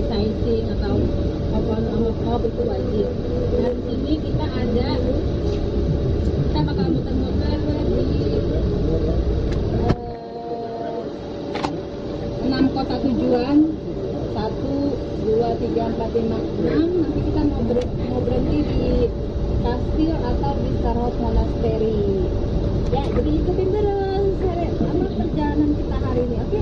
sightseeing atau off itu wajib. Nah di sini kita bakal muter-muter di 6 kota tujuan, 1, 2, 3, 4, 5, 6. Nanti kita mau berhenti di kastil atau di Starhouse Monastery. Ya, jadi ikutin terus sama perjalanan kita hari ini. Oke,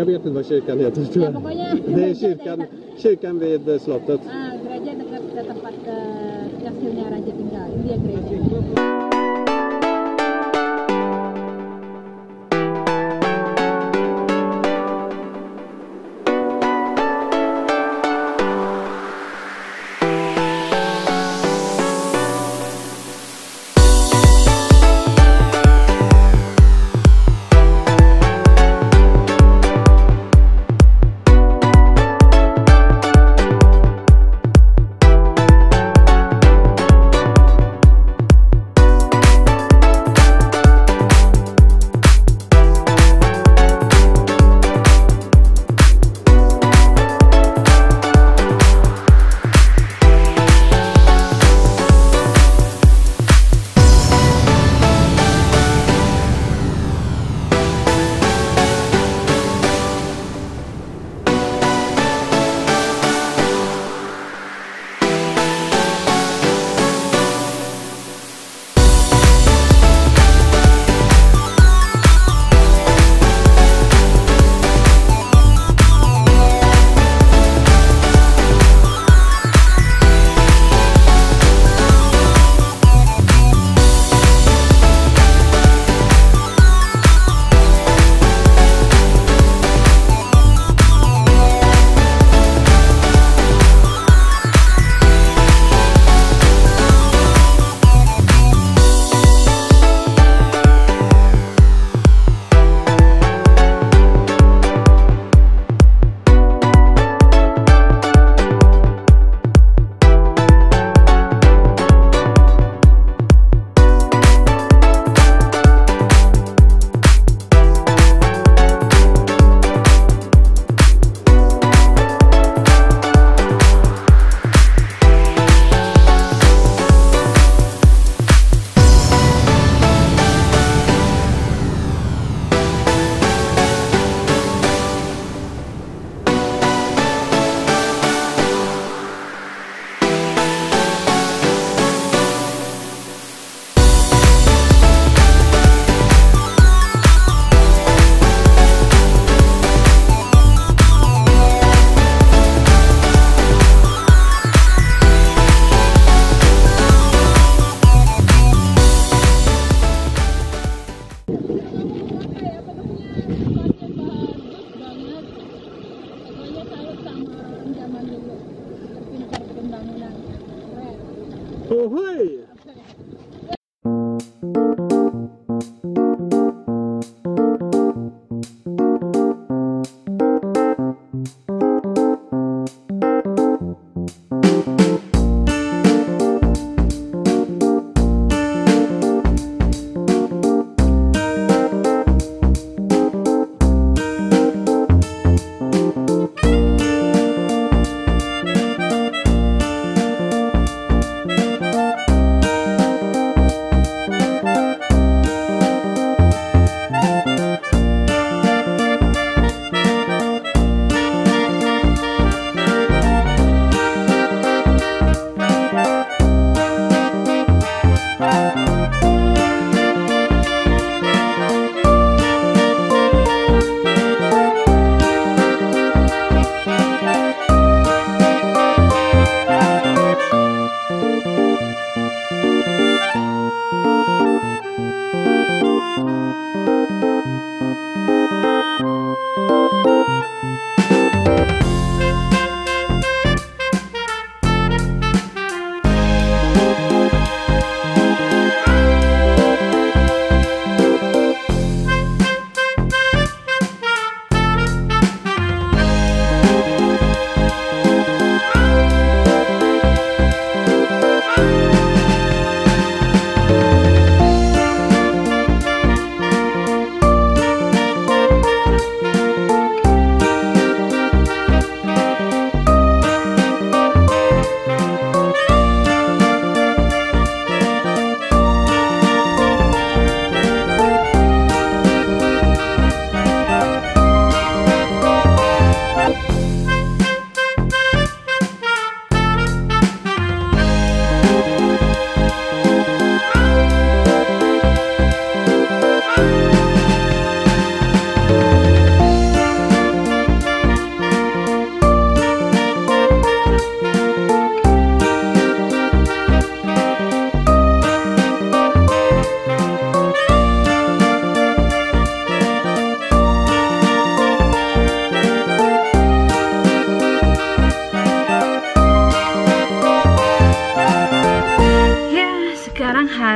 Jag vet inte vad kyrkan heter, tror jag. Det är kyrkan vid slottet. Gereja dekat tempat kastilnya Raja tinggal. Ini dia gereja.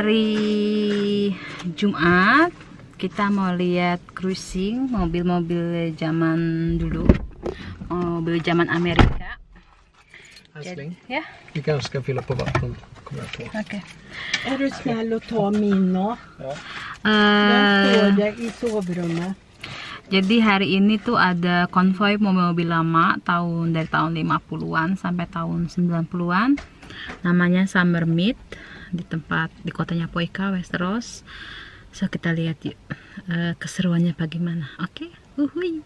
hari Jumat kita mau lihat cruising mobil-mobil zaman dulu, mobil zaman Amerika. Älskling, Ja? vi kanske ska fylla på vatten. Kommer jag på. Oke. Är du snäll och ta mina? Ja. Den står där i sovrummet. Jadi hari ini tuh ada konvoi mobil-mobil lama dari tahun 50-an sampai tahun 90-an. Namanya Summer Meet di kotanya Poika, Westeros. So kita lihat yuk keseruannya bagaimana. Oke. Uhuy.